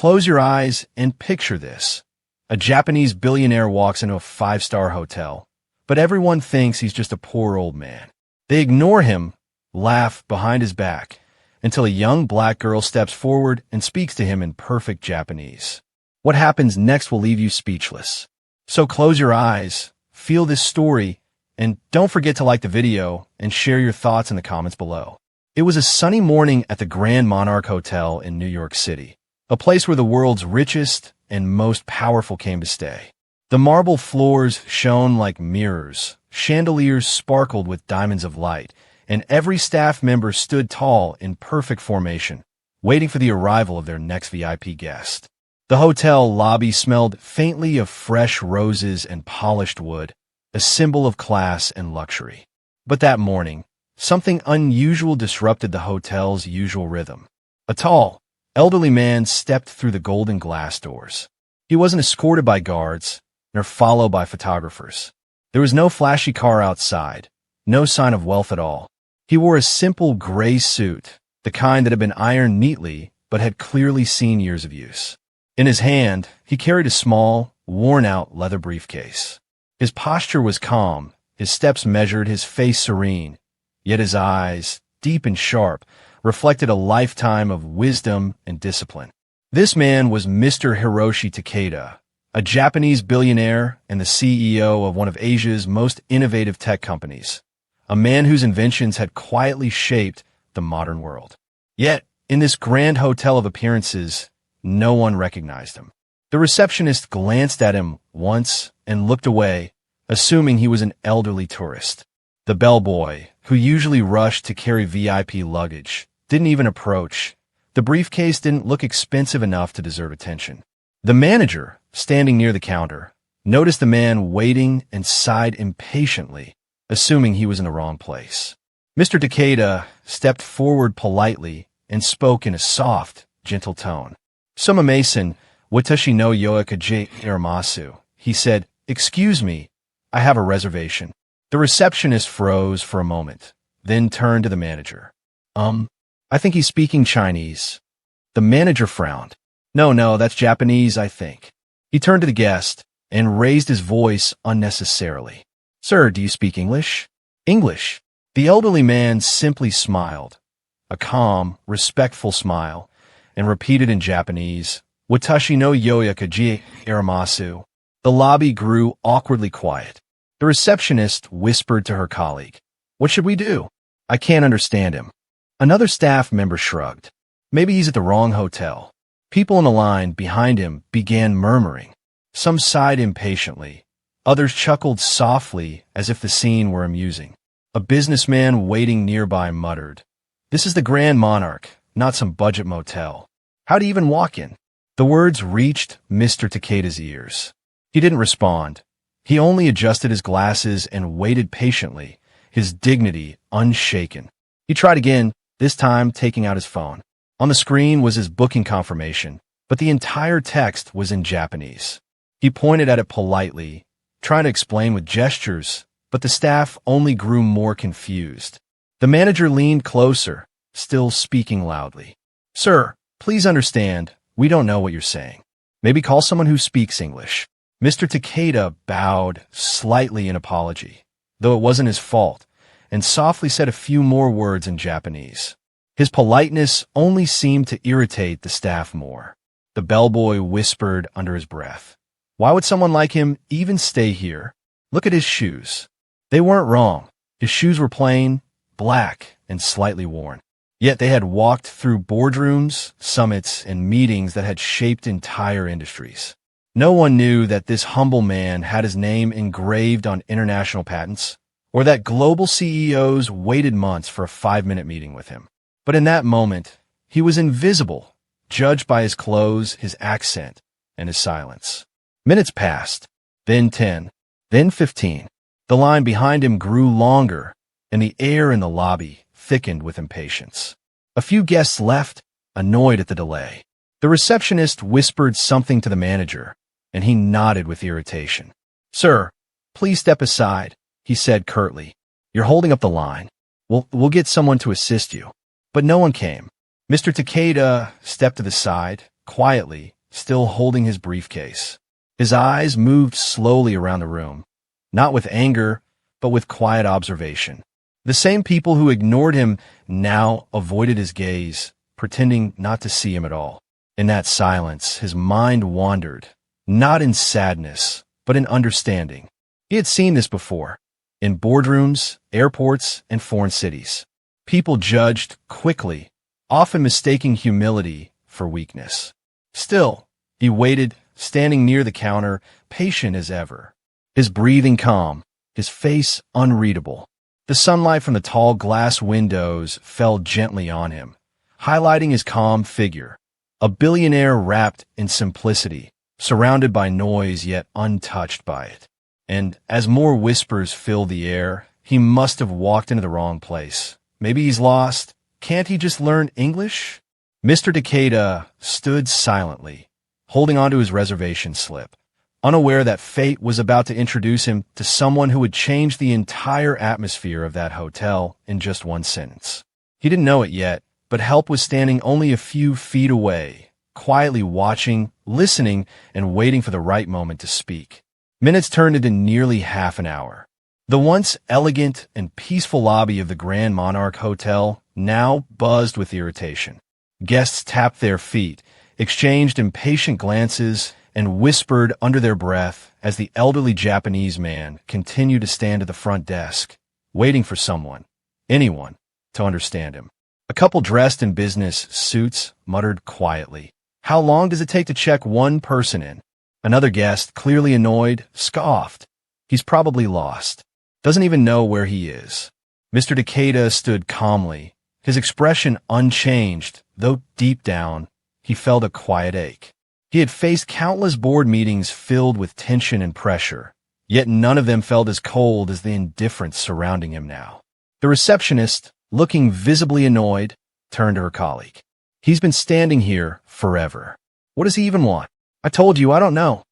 Close your eyes and picture this. A Japanese billionaire walks into a five-star hotel, but everyone thinks he's just a poor old man. They ignore him, laugh behind his back, until a young black girl steps forward and speaks to him in perfect Japanese. What happens next will leave you speechless. So close your eyes, feel this story, and don't forget to like the video and share your thoughts in the comments below. It was a sunny morning at the Grand Monarch Hotel in New York City, a place where the world's richest and most powerful came to stay. The marble floors shone like mirrors, chandeliers sparkled with diamonds of light, and every staff member stood tall in perfect formation, waiting for the arrival of their next VIP guest. The hotel lobby smelled faintly of fresh roses and polished wood, a symbol of class and luxury. But that morning, something unusual disrupted the hotel's usual rhythm. A tall, elderly man stepped through the golden glass doors. He wasn't escorted by guards, nor followed by photographers. There was no flashy car outside, no sign of wealth at all. He wore a simple gray suit, the kind that had been ironed neatly but had clearly seen years of use. In his hand, he carried a small, worn-out leather briefcase. His posture was calm, his steps measured, his face serene, yet his eyes, deep and sharp, reflected a lifetime of wisdom and discipline. This man was Mr. Hiroshi Takeda, a Japanese billionaire and the CEO of one of Asia's most innovative tech companies, a man whose inventions had quietly shaped the modern world. Yet, in this grand hotel of appearances, no one recognized him. The receptionist glanced at him once and looked away, assuming he was an elderly tourist. The bellboy, who usually rushed to carry VIP luggage, didn't even approach. The briefcase didn't look expensive enough to deserve attention. The manager, standing near the counter, noticed the man waiting and sighed impatiently, assuming he was in the wrong place. Mr. Takeda stepped forward politely and spoke in a soft, gentle tone. "Sumimasen, watashi no yoakaji iramasu," he said. "Excuse me, I have a reservation." The receptionist froze for a moment, then turned to the manager. I think he's speaking Chinese." The manager frowned. No, that's Japanese, I think." He turned to the guest and raised his voice unnecessarily. "Sir, do you speak English?" "English." The elderly man simply smiled, a calm, respectful smile, and repeated in Japanese, "Watashi no yoyakaji iramasu." The lobby grew awkwardly quiet. The receptionist whispered to her colleague, "What should we do? I can't understand him." Another staff member shrugged. "Maybe he's at the wrong hotel." People in a line behind him began murmuring. Some sighed impatiently. Others chuckled softly as if the scene were amusing. A businessman waiting nearby muttered, "This is the Grand Monarch, not some budget motel. How'd he even walk in?" The words reached Mr. Takeda's ears. He didn't respond. He only adjusted his glasses and waited patiently, his dignity unshaken. He tried again, this time taking out his phone. On the screen was his booking confirmation, but the entire text was in Japanese. He pointed at it politely, trying to explain with gestures, but the staff only grew more confused. The manager leaned closer, still speaking loudly. "Sir, please understand, we don't know what you're saying. Maybe call someone who speaks English." Mr. Takeda bowed slightly in apology, though it wasn't his fault, and softly said a few more words in Japanese. His politeness only seemed to irritate the staff more. The bellboy whispered under his breath, "Why would someone like him even stay here? Look at his shoes." They weren't wrong. His shoes were plain, black, and slightly worn. Yet they had walked through boardrooms, summits, and meetings that had shaped entire industries. No one knew that this humble man had his name engraved on international patents, or that global CEOs waited months for a 5-minute meeting with him. But in that moment, he was invisible, judged by his clothes, his accent, and his silence. Minutes passed, then 10, then 15. The line behind him grew longer, and the air in the lobby thickened with impatience. A few guests left, annoyed at the delay. The receptionist whispered something to the manager, and he nodded with irritation. "Sir, please step aside," he said curtly. "You're holding up the line. We'll get someone to assist you." But no one came. Mr. Takeda stepped to the side, quietly, still holding his briefcase. His eyes moved slowly around the room, not with anger, but with quiet observation. The same people who ignored him now avoided his gaze, pretending not to see him at all. In that silence, his mind wandered, not in sadness, but in understanding. He had seen this before, in boardrooms, airports, and foreign cities. People judged quickly, often mistaking humility for weakness. Still, he waited, standing near the counter, patient as ever. His breathing calm, his face unreadable. The sunlight from the tall glass windows fell gently on him, highlighting his calm figure. A billionaire wrapped in simplicity, surrounded by noise yet untouched by it. And as more whispers filled the air, he must have walked into the wrong place. Maybe he's lost. Can't he just learn English? Mr. Takeda stood silently, holding onto his reservation slip, unaware that fate was about to introduce him to someone who would change the entire atmosphere of that hotel in just one sentence. He didn't know it yet, but help was standing only a few feet away, quietly watching, listening, and waiting for the right moment to speak. Minutes turned into nearly half an hour. The once elegant and peaceful lobby of the Grand Monarch Hotel now buzzed with irritation. Guests tapped their feet, exchanged impatient glances, and whispered under their breath as the elderly Japanese man continued to stand at the front desk, waiting for someone, anyone, to understand him. A couple dressed in business suits muttered quietly, "How long does it take to check one person in?" Another guest, clearly annoyed, scoffed. "He's probably lost. Doesn't even know where he is." Mr. Takeda stood calmly, his expression unchanged, though deep down, he felt a quiet ache. He had faced countless board meetings filled with tension and pressure, yet none of them felt as cold as the indifference surrounding him now. The receptionist, looking visibly annoyed, turned to her colleague. "He's been standing here forever. What does he even want?" "I told you, I don't know,"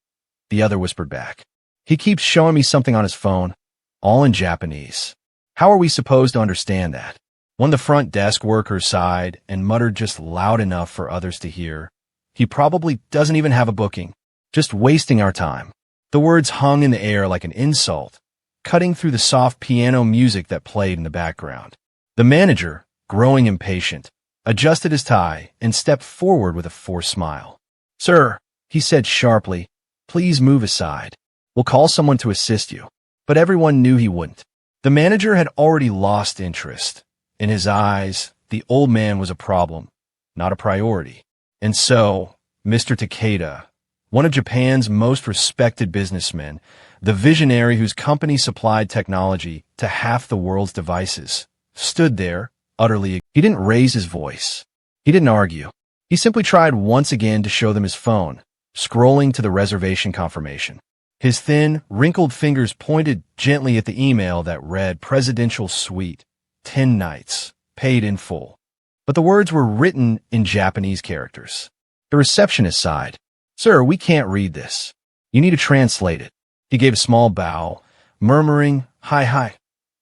the other whispered back. "He keeps showing me something on his phone, all in Japanese. How are we supposed to understand that?" One of the front desk workers sighed and muttered just loud enough for others to hear, "He probably doesn't even have a booking. Just wasting our time." The words hung in the air like an insult, cutting through the soft piano music that played in the background. The manager, growing impatient, adjusted his tie and stepped forward with a forced smile. "Sir," he said sharply, "please move aside. We'll call someone to assist you." But everyone knew he wouldn't. The manager had already lost interest. In his eyes, the old man was a problem, not a priority. And so, Mr. Takeda, one of Japan's most respected businessmen, the visionary whose company supplied technology to half the world's devices, stood there, utterly. He didn't raise his voice. He didn't argue. He simply tried once again to show them his phone, scrolling to the reservation confirmation. His thin, wrinkled fingers pointed gently at the email that read Presidential Suite, 10 nights, paid in full. But the words were written in Japanese characters. The receptionist sighed. "Sir, we can't read this. You need to translate it." He gave a small bow, murmuring, "Hi,"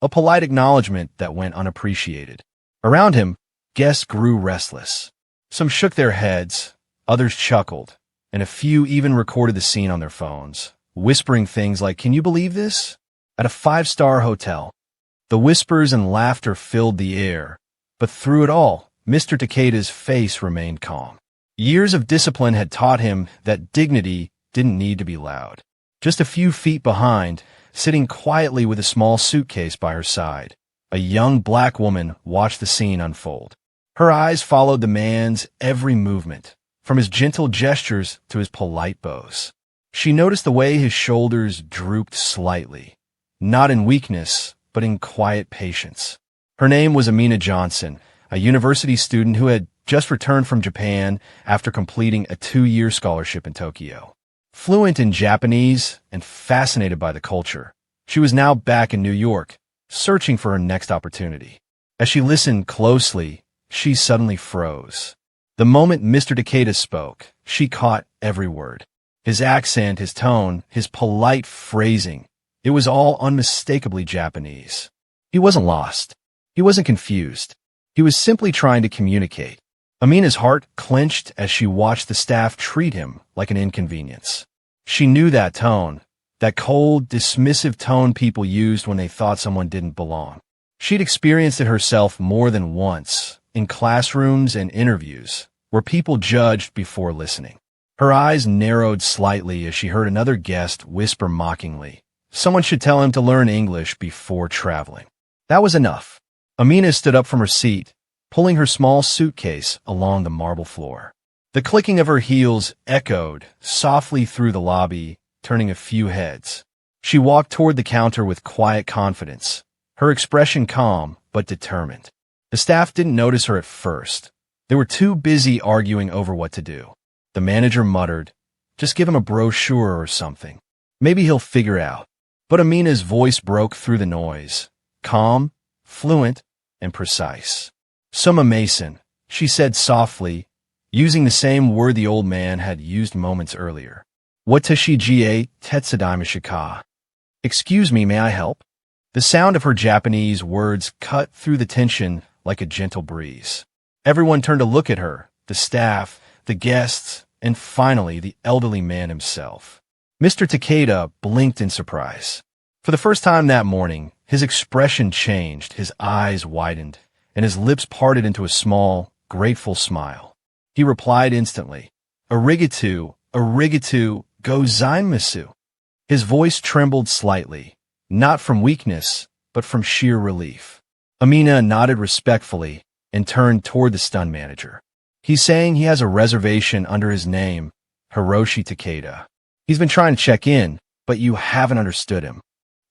a polite acknowledgement that went unappreciated. Around him, guests grew restless. Some shook their heads, others chuckled, and a few even recorded the scene on their phones, whispering things like, "Can you believe this?" At a five-star hotel. The whispers and laughter filled the air, but through it all, Mr. Takeda's face remained calm. Years of discipline had taught him that dignity didn't need to be loud. Just a few feet behind, sitting quietly with a small suitcase by her side, a young black woman watched the scene unfold. Her eyes followed the man's every movement, from his gentle gestures to his polite bows. She noticed the way his shoulders drooped slightly, not in weakness, but in quiet patience. Her name was Amina Johnson, a university student who had just returned from Japan after completing a 2-year scholarship in Tokyo. Fluent in Japanese and fascinated by the culture, she was now back in New York, searching for her next opportunity. As she listened closely, she suddenly froze. The moment Mr. Takeda spoke, she caught every word. His accent, his tone, his polite phrasing, it was all unmistakably Japanese. He wasn't lost. He wasn't confused. He was simply trying to communicate. Amina's heart clenched as she watched the staff treat him like an inconvenience. She knew that tone, that cold, dismissive tone people used when they thought someone didn't belong. She'd experienced it herself more than once, in classrooms and interviews, where people judged before listening. Her eyes narrowed slightly as she heard another guest whisper mockingly, "Someone should tell him to learn English before traveling." That was enough. Amina stood up from her seat, pulling her small suitcase along the marble floor. The clicking of her heels echoed softly through the lobby, turning a few heads. She walked toward the counter with quiet confidence, her expression calm but determined. The staff didn't notice her at first. They were too busy arguing over what to do. The manager muttered, "Just give him a brochure or something. Maybe he'll figure out." But Amina's voice broke through the noise, calm, fluent, and precise. "Soma Mason," she said softly, using the same word the old man had used moments earlier. "Watashi ga tetsudaimashika." "Excuse me, may I help?" The sound of her Japanese words cut through the tension like a gentle breeze. Everyone turned to look at her, the staff, the guests, and finally the elderly man himself. Mr. Takeda blinked in surprise. For the first time that morning, his expression changed, his eyes widened, and his lips parted into a small, grateful smile. He replied instantly, "Arigato, arigato, gozaimasu." His voice trembled slightly, not from weakness, but from sheer relief. Amina nodded respectfully and turned toward the stunned manager. "He's saying he has a reservation under his name, Hiroshi Takeda. He's been trying to check in, but you haven't understood him."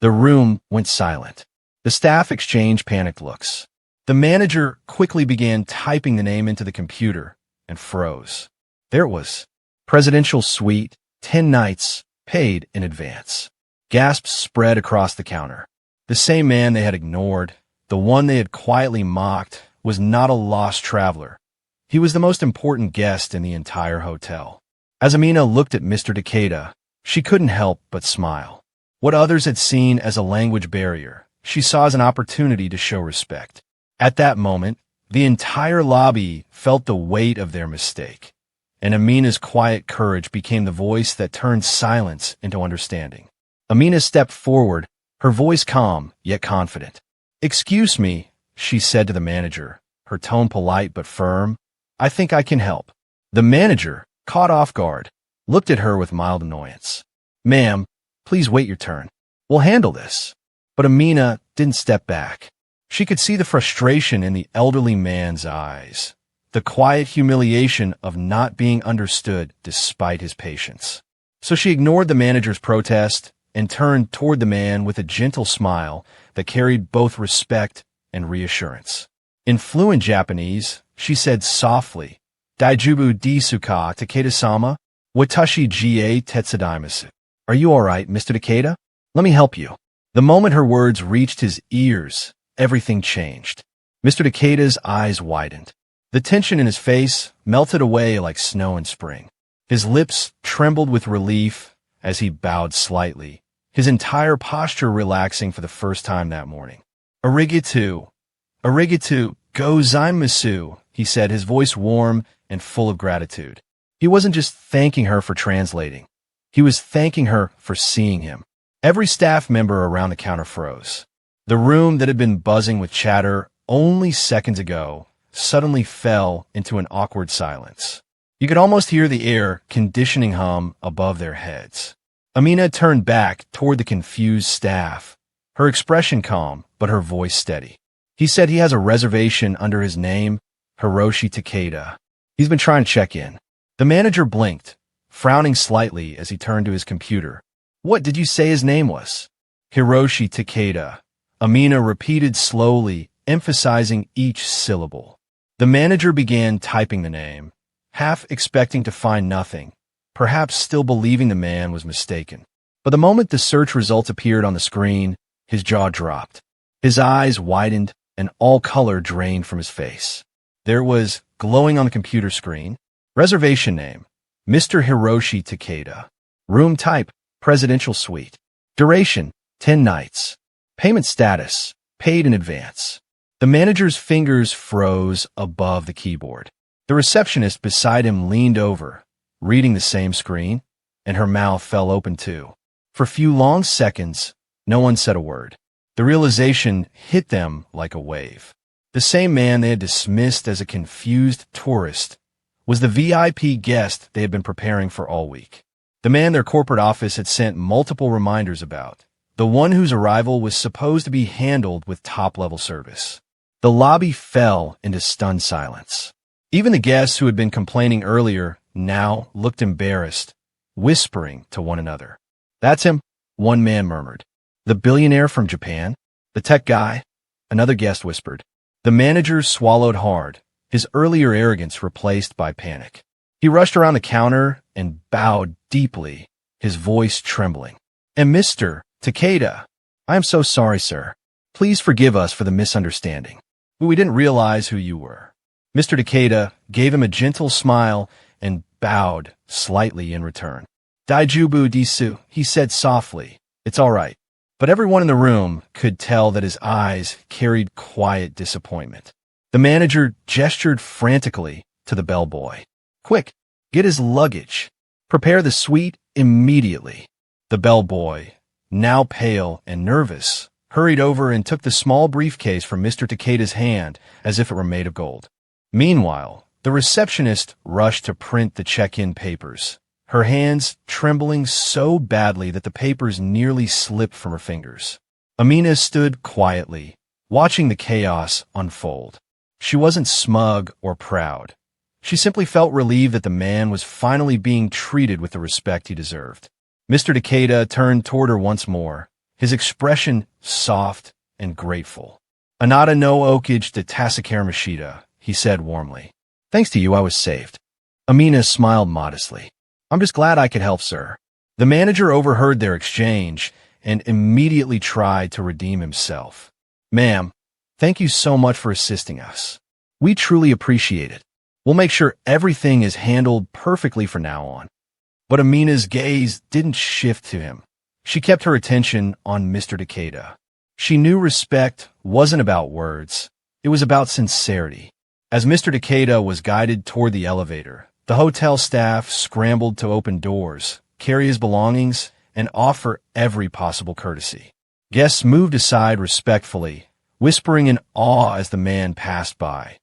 The room went silent. The staff exchanged panicked looks. The manager quickly began typing the name into the computer and froze. There it was. Presidential Suite, 10 nights, paid in advance. Gasps spread across the counter. The same man they had ignored, the one they had quietly mocked, was not a lost traveler. He was the most important guest in the entire hotel. As Amina looked at Mr. Takeda, she couldn't help but smile. What others had seen as a language barrier, she saw as an opportunity to show respect. At that moment, the entire lobby felt the weight of their mistake, and Amina's quiet courage became the voice that turned silence into understanding. Amina stepped forward, her voice calm yet confident. "Excuse me," she said to the manager, her tone polite but firm. "I think I can help." The manager, caught off guard, looked at her with mild annoyance. "Ma'am, please wait your turn. We'll handle this." But Amina didn't step back. She could see the frustration in the elderly man's eyes, the quiet humiliation of not being understood despite his patience. So she ignored the manager's protest and turned toward the man with a gentle smile that carried both respect and reassurance. In fluent Japanese, she said softly, "Daijubu desu ka, Takeda-sama? Watashi ga tetsudaimasu." "Are you all right, Mr. Takeda? Let me help you." The moment her words reached his ears, everything changed. Mr. Takeda's eyes widened. The tension in his face melted away like snow in spring. His lips trembled with relief as he bowed slightly, his entire posture relaxing for the first time that morning. "Arigato, arigato, gozaimasu," he said, his voice warm and full of gratitude. He wasn't just thanking her for translating. He was thanking her for seeing him. Every staff member around the counter froze. The room that had been buzzing with chatter only seconds ago suddenly fell into an awkward silence. You could almost hear the air conditioning hum above their heads. Amina turned back toward the confused staff, her expression calm, but her voice steady. "He said he has a reservation under his name, Hiroshi Takeda. He's been trying to check in." The manager blinked, frowning slightly as he turned to his computer. "What did you say his name was?" "Hiroshi Takeda," Amina repeated slowly, emphasizing each syllable. The manager began typing the name, half expecting to find nothing, perhaps still believing the man was mistaken. But the moment the search results appeared on the screen, his jaw dropped. His eyes widened and all color drained from his face. There was, glowing on the computer screen, reservation name, Mr. Hiroshi Takeda. Room type, Presidential Suite. Duration, 10 nights. Payment status, paid in advance. The manager's fingers froze above the keyboard. The receptionist beside him leaned over, reading the same screen, and her mouth fell open too. For a few long seconds, no one said a word. The realization hit them like a wave. The same man they had dismissed as a confused tourist was the VIP guest they had been preparing for all week. The man their corporate office had sent multiple reminders about. The one whose arrival was supposed to be handled with top-level service. The lobby fell into stunned silence. Even the guests who had been complaining earlier now looked embarrassed, whispering to one another. "That's him," one man murmured. "The billionaire from Japan? The tech guy?" Another guest whispered. The manager swallowed hard, his earlier arrogance replaced by panic. He rushed around the counter and bowed deeply, his voice trembling. "And Mr. Takeda, I am so sorry, sir. Please forgive us for the misunderstanding. We didn't realize who you were." Mr. Takeda gave him a gentle smile and bowed slightly in return. "Daijubu desu," he said softly. "It's all right." But everyone in the room could tell that his eyes carried quiet disappointment. The manager gestured frantically to the bellboy. "Quick, get his luggage. Prepare the suite immediately." The bellboy, now pale and nervous, hurried over and took the small briefcase from Mr. Takeda's hand as if it were made of gold. Meanwhile, the receptionist rushed to print the check-in papers, her hands trembling so badly that the papers nearly slipped from her fingers. Amina stood quietly, watching the chaos unfold. She wasn't smug or proud. She simply felt relieved that the man was finally being treated with the respect he deserved. Mr. Takeda turned toward her once more, his expression soft and grateful. "Anata no okage de Tasakare Mashita," he said warmly. "Thanks to you, I was saved." Amina smiled modestly. "I'm just glad I could help, sir." The manager overheard their exchange and immediately tried to redeem himself. "Ma'am, thank you so much for assisting us. We truly appreciate it. We'll make sure everything is handled perfectly from now on." But Amina's gaze didn't shift to him. She kept her attention on Mr. Takeda. She knew respect wasn't about words. It was about sincerity. As Mr. Takeda was guided toward the elevator, the hotel staff scrambled to open doors, carry his belongings, and offer every possible courtesy. Guests moved aside respectfully, whispering in awe as the man passed by.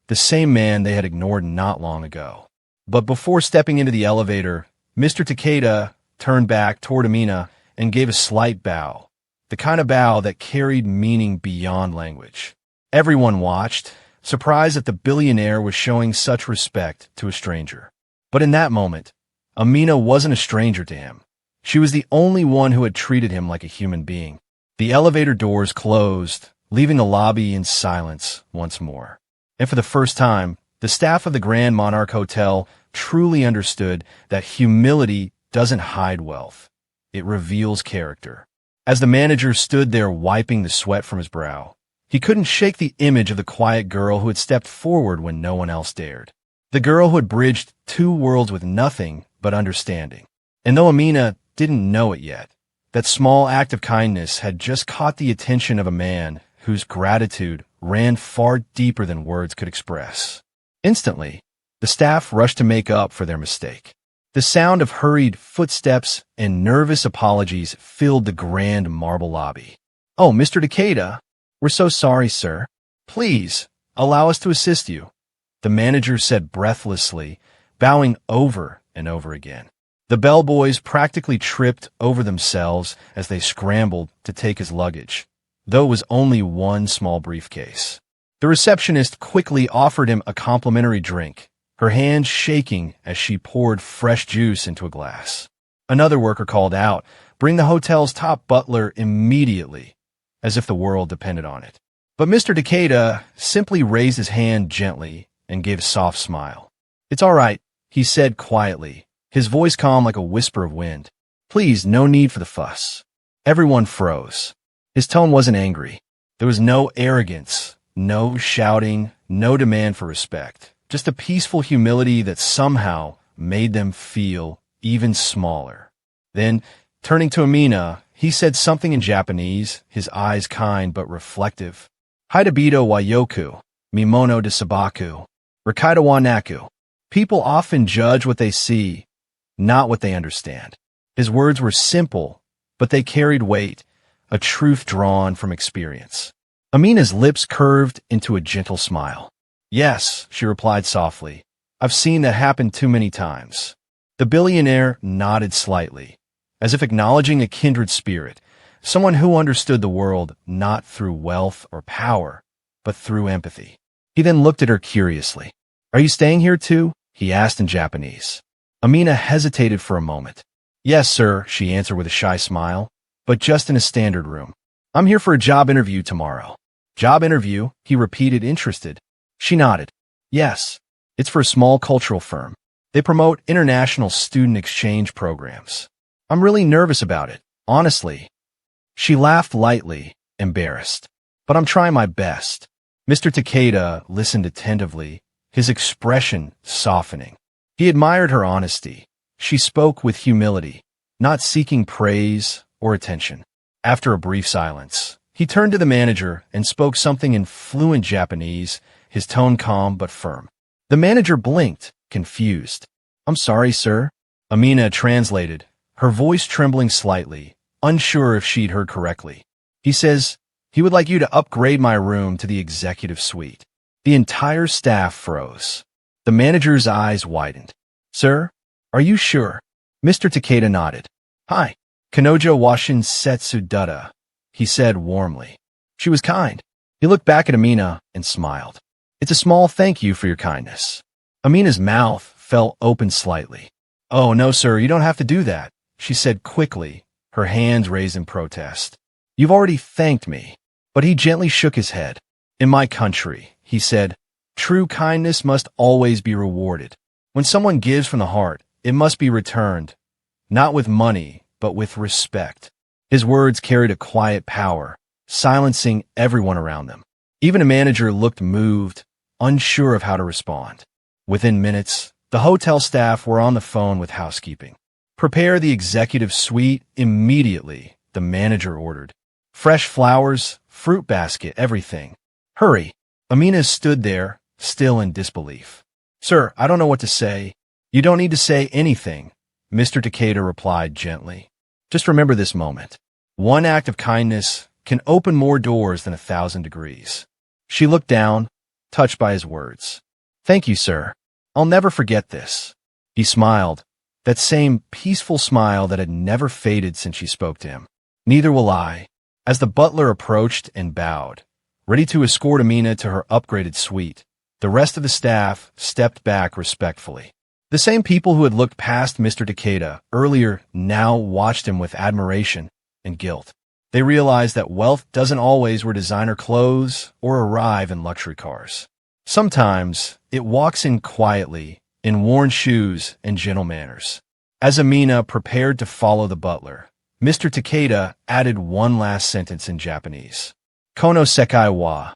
The same man they had ignored not long ago. But before stepping into the elevator, Mr. Takeda turned back toward Amina and gave a slight bow, the kind of bow that carried meaning beyond language. Everyone watched, surprised that the billionaire was showing such respect to a stranger. But in that moment, Amina wasn't a stranger to him. She was the only one who had treated him like a human being. The elevator doors closed, leaving the lobby in silence once more. And for the first time, the staff of the Grand Monarch Hotel truly understood that humility doesn't hide wealth. It reveals character. As the manager stood there wiping the sweat from his brow, he couldn't shake the image of the quiet girl who had stepped forward when no one else dared. The girl who had bridged two worlds with nothing but understanding. And though Amina didn't know it yet, that small act of kindness had just caught the attention of a man whose gratitude ran far deeper than words could express. Instantly, the staff rushed to make up for their mistake. The sound of hurried footsteps and nervous apologies filled the grand marble lobby. "Oh, Mr. Takeda, we're so sorry, sir. Please, allow us to assist you," the manager said breathlessly, bowing over and over again. The bellboys practically tripped over themselves as they scrambled to take his luggage, though it was only one small briefcase. The receptionist quickly offered him a complimentary drink, her hand shaking as she poured fresh juice into a glass. Another worker called out, "Bring the hotel's top butler immediately," as if the world depended on it. But Mr. Takeda simply raised his hand gently and gave a soft smile. "It's all right," he said quietly, his voice calm like a whisper of wind. "Please, no need for the fuss." Everyone froze. His tone wasn't angry. There was no arrogance, no shouting, no demand for respect. Just a peaceful humility that somehow made them feel even smaller. Then, turning to Amina, he said something in Japanese, his eyes kind but reflective. "Hidebito wa yoku, mimono de sabaku." Rakaidawa Naku. People often judge what they see, not what they understand. His words were simple, but they carried weight, a truth drawn from experience. Amina's lips curved into a gentle smile. Yes, she replied softly. I've seen that happen too many times. The billionaire nodded slightly, as if acknowledging a kindred spirit, someone who understood the world not through wealth or power, but through empathy. He then looked at her curiously. Are you staying here too? He asked in Japanese. Amina hesitated for a moment. Yes, sir, she answered with a shy smile, but just in a standard room. I'm here for a job interview tomorrow. Job interview? He repeated, interested. She nodded. Yes, it's for a small cultural firm. They promote international student exchange programs. I'm really nervous about it, honestly. She laughed lightly, embarrassed. But I'm trying my best. Mr. Takeda listened attentively, his expression softening. He admired her honesty. She spoke with humility, not seeking praise or attention. After a brief silence, he turned to the manager and spoke something in fluent Japanese, his tone calm but firm. The manager blinked, confused. I'm sorry, sir. Amina translated, her voice trembling slightly, unsure if she'd heard correctly. He says, he would like you to upgrade my room to the executive suite. The entire staff froze. The manager's eyes widened. Sir, are you sure? Mr. Takeda nodded. Hi, Kanojo Washin Setsu Dutta, he said warmly. She was kind. He looked back at Amina and smiled. It's a small thank you for your kindness. Amina's mouth fell open slightly. Oh, no, sir, you don't have to do that, she said quickly, her hands raised in protest. You've already thanked me. But he gently shook his head. In my country, he said, true kindness must always be rewarded. When someone gives from the heart, it must be returned, not with money, but with respect. His words carried a quiet power, silencing everyone around them. Even a manager looked moved, unsure of how to respond. Within minutes, the hotel staff were on the phone with housekeeping. Prepare the executive suite immediately, the manager ordered. Fresh flowers, fruit basket, everything. Hurry. Amina stood there, still in disbelief. Sir, I don't know what to say. You don't need to say anything, Mr. Takeda replied gently. Just remember this moment. One act of kindness can open more doors than 1,000 degrees. She looked down, touched by his words. Thank you, sir. I'll never forget this. He smiled, that same peaceful smile that had never faded since she spoke to him. Neither will I. As the butler approached and bowed, ready to escort Amina to her upgraded suite, the rest of the staff stepped back respectfully. The same people who had looked past Mr. Takeda earlier now watched him with admiration and guilt. They realized that wealth doesn't always wear designer clothes or arrive in luxury cars. Sometimes it walks in quietly, in worn shoes and gentle manners. As Amina prepared to follow the butler, Mr. Takeda added one last sentence in Japanese. Kono sekai wa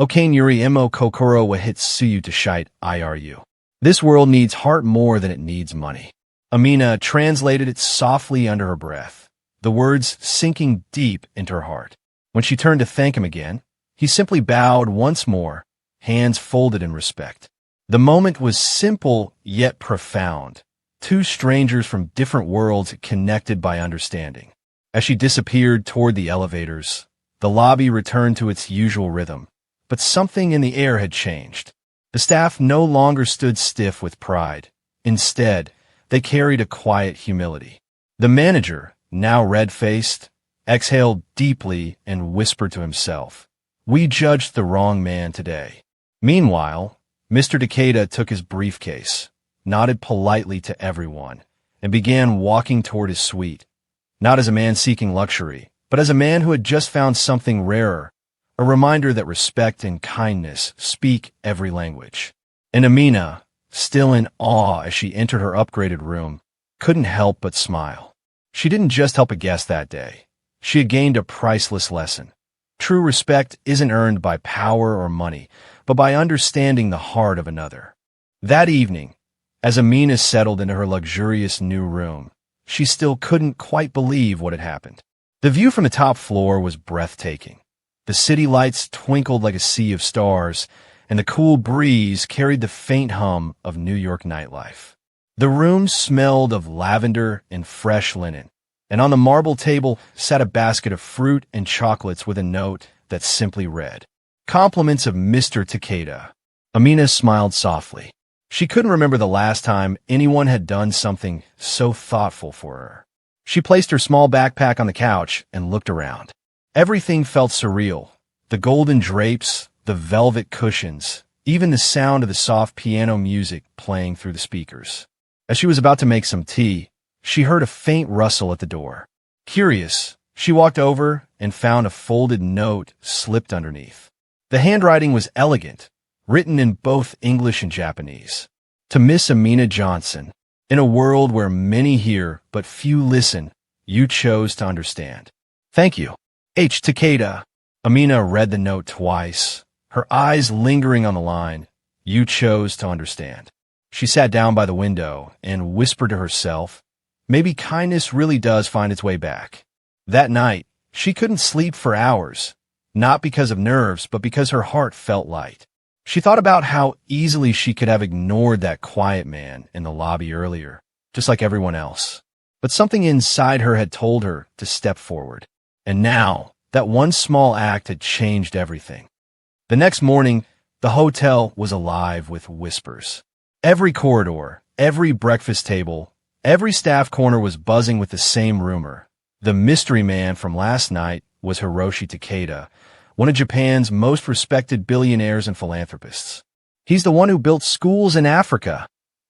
okain yuri imo kokoro wa hitsuyu to shite iru. This world needs heart more than it needs money. Amina translated it softly under her breath, the words sinking deep into her heart. When she turned to thank him again, he simply bowed once more, hands folded in respect. The moment was simple yet profound. Two strangers from different worlds connected by understanding. As she disappeared toward the elevators, the lobby returned to its usual rhythm, but something in the air had changed. The staff no longer stood stiff with pride. Instead, they carried a quiet humility. The manager, now red-faced, exhaled deeply and whispered to himself, "We judged the wrong man today." Meanwhile, Mr. Takeda took his briefcase, nodded politely to everyone, and began walking toward his suite, not as a man seeking luxury, but as a man who had just found something rarer, a reminder that respect and kindness speak every language. And Amina, still in awe as she entered her upgraded room, couldn't help but smile. She didn't just help a guest that day. She had gained a priceless lesson. True respect isn't earned by power or money, but by understanding the heart of another. That evening, as Amina settled into her luxurious new room, she still couldn't quite believe what had happened. The view from the top floor was breathtaking. The city lights twinkled like a sea of stars, and the cool breeze carried the faint hum of New York nightlife. The room smelled of lavender and fresh linen, and on the marble table sat a basket of fruit and chocolates with a note that simply read, "Compliments of Mr. Takeda." Amina smiled softly. She couldn't remember the last time anyone had done something so thoughtful for her. She placed her small backpack on the couch and looked around. Everything felt surreal. The golden drapes, the velvet cushions, even the sound of the soft piano music playing through the speakers. As she was about to make some tea, she heard a faint rustle at the door. Curious, she walked over and found a folded note slipped underneath. The handwriting was elegant, written in both English and Japanese. To Miss Amina Johnson, in a world where many hear but few listen, you chose to understand. Thank you. H. Takeda. Amina read the note twice, her eyes lingering on the line, "You chose to understand." She sat down by the window and whispered to herself, maybe kindness really does find its way back. That night, she couldn't sleep for hours, not because of nerves, but because her heart felt light. She thought about how easily she could have ignored that quiet man in the lobby earlier, just like everyone else. But something inside her had told her to step forward. And now, that one small act had changed everything. The next morning, the hotel was alive with whispers. Every corridor, every breakfast table, every staff corner was buzzing with the same rumor. The mystery man from last night was Hiroshi Takeda, one of Japan's most respected billionaires and philanthropists. "He's the one who built schools in Africa,"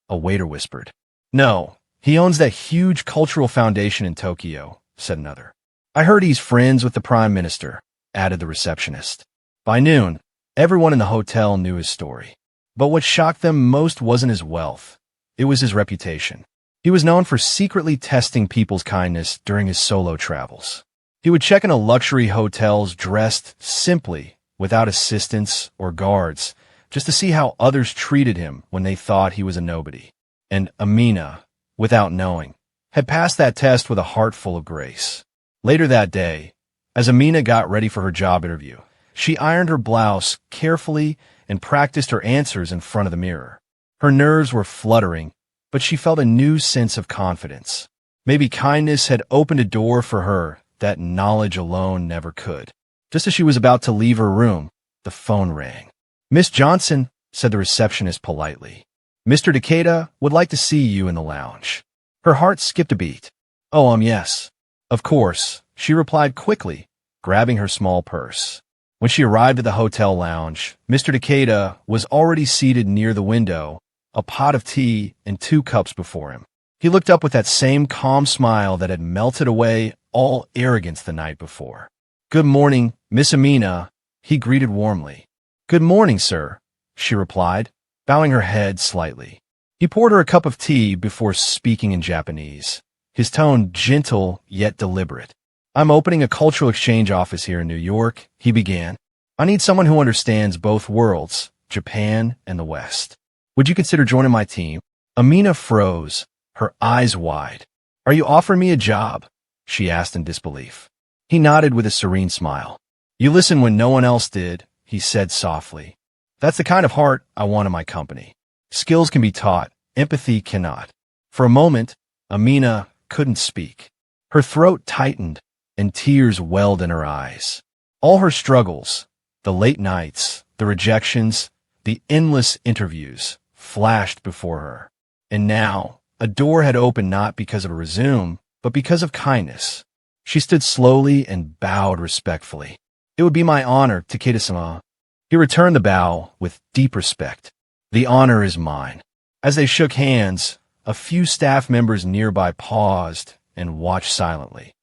a waiter whispered. "No, he owns that huge cultural foundation in Tokyo," said another. "I heard he's friends with the prime minister," added the receptionist. By noon, everyone in the hotel knew his story. But what shocked them most wasn't his wealth. It was his reputation. He was known for secretly testing people's kindness during his solo travels. He would check into luxury hotels dressed simply, without assistants or guards, just to see how others treated him when they thought he was a nobody. And Amina, without knowing, had passed that test with a heart full of grace. Later that day, as Amina got ready for her job interview, she ironed her blouse carefully and practiced her answers in front of the mirror. Her nerves were fluttering, but she felt a new sense of confidence. Maybe kindness had opened a door for her that knowledge alone never could. Just as she was about to leave her room, the phone rang. "Miss Johnson," said the receptionist politely. "Mr. Takeda would like to see you in the lounge." Her heart skipped a beat. "Oh, yes. Of course," she replied quickly, grabbing her small purse. When she arrived at the hotel lounge, Mr. Takeda was already seated near the window, a pot of tea and 2 cups before him. He looked up with that same calm smile that had melted away all arrogance the night before. "Good morning, Miss Amina," he greeted warmly. "Good morning, sir," she replied, bowing her head slightly. He poured her a cup of tea before speaking in Japanese, his tone gentle yet deliberate. "I'm opening a cultural exchange office here in New York," he began. "I need someone who understands both worlds, Japan and the West. Would you consider joining my team?" Amina froze, her eyes wide. "Are you offering me a job?" she asked in disbelief. He nodded with a serene smile. "You listened when no one else did," he said softly. "That's the kind of heart I want in my company. Skills can be taught, empathy cannot." For a moment, Amina couldn't speak. Her throat tightened, and tears welled in her eyes. All her struggles, the late nights, the rejections, the endless interviews, flashed before her. And now, a door had opened not because of a resume, but because of kindness. She stood slowly and bowed respectfully. "It would be my honor, Takeda-sama." He returned the bow with deep respect. "The honor is mine." As they shook hands, a few staff members nearby paused and watched silently.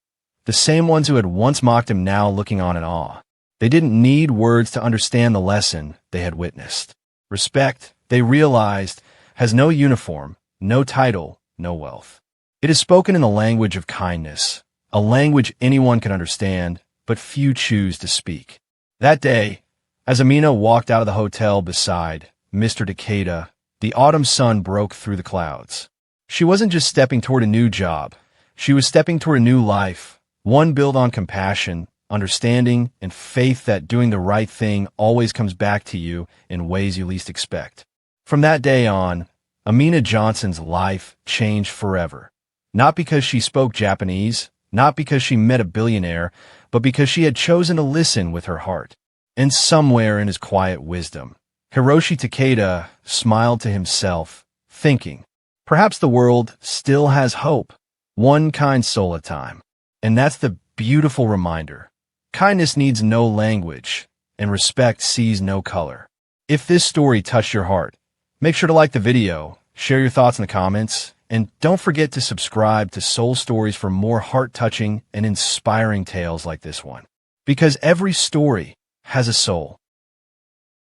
The same ones who had once mocked him now looking on in awe. They didn't need words to understand the lesson they had witnessed. Respect, they realized, has no uniform, no title, no wealth. It is spoken in the language of kindness, a language anyone can understand, but few choose to speak. That day, as Amina walked out of the hotel beside Mr. Takeda, the autumn sun broke through the clouds. She wasn't just stepping toward a new job. She was stepping toward a new life, one built on compassion, understanding, and faith that doing the right thing always comes back to you in ways you least expect. From that day on, Amina Johnson's life changed forever. Not because she spoke Japanese, not because she met a billionaire, but because she had chosen to listen with her heart. And somewhere in his quiet wisdom, Hiroshi Takeda smiled to himself, thinking, perhaps the world still has hope, one kind soul at a time. And that's the beautiful reminder. Kindness needs no language, and respect sees no color. If this story touched your heart, make sure to like the video, share your thoughts in the comments, and don't forget to subscribe to Soul Stories for more heart-touching and inspiring tales like this one. Because every story has a soul.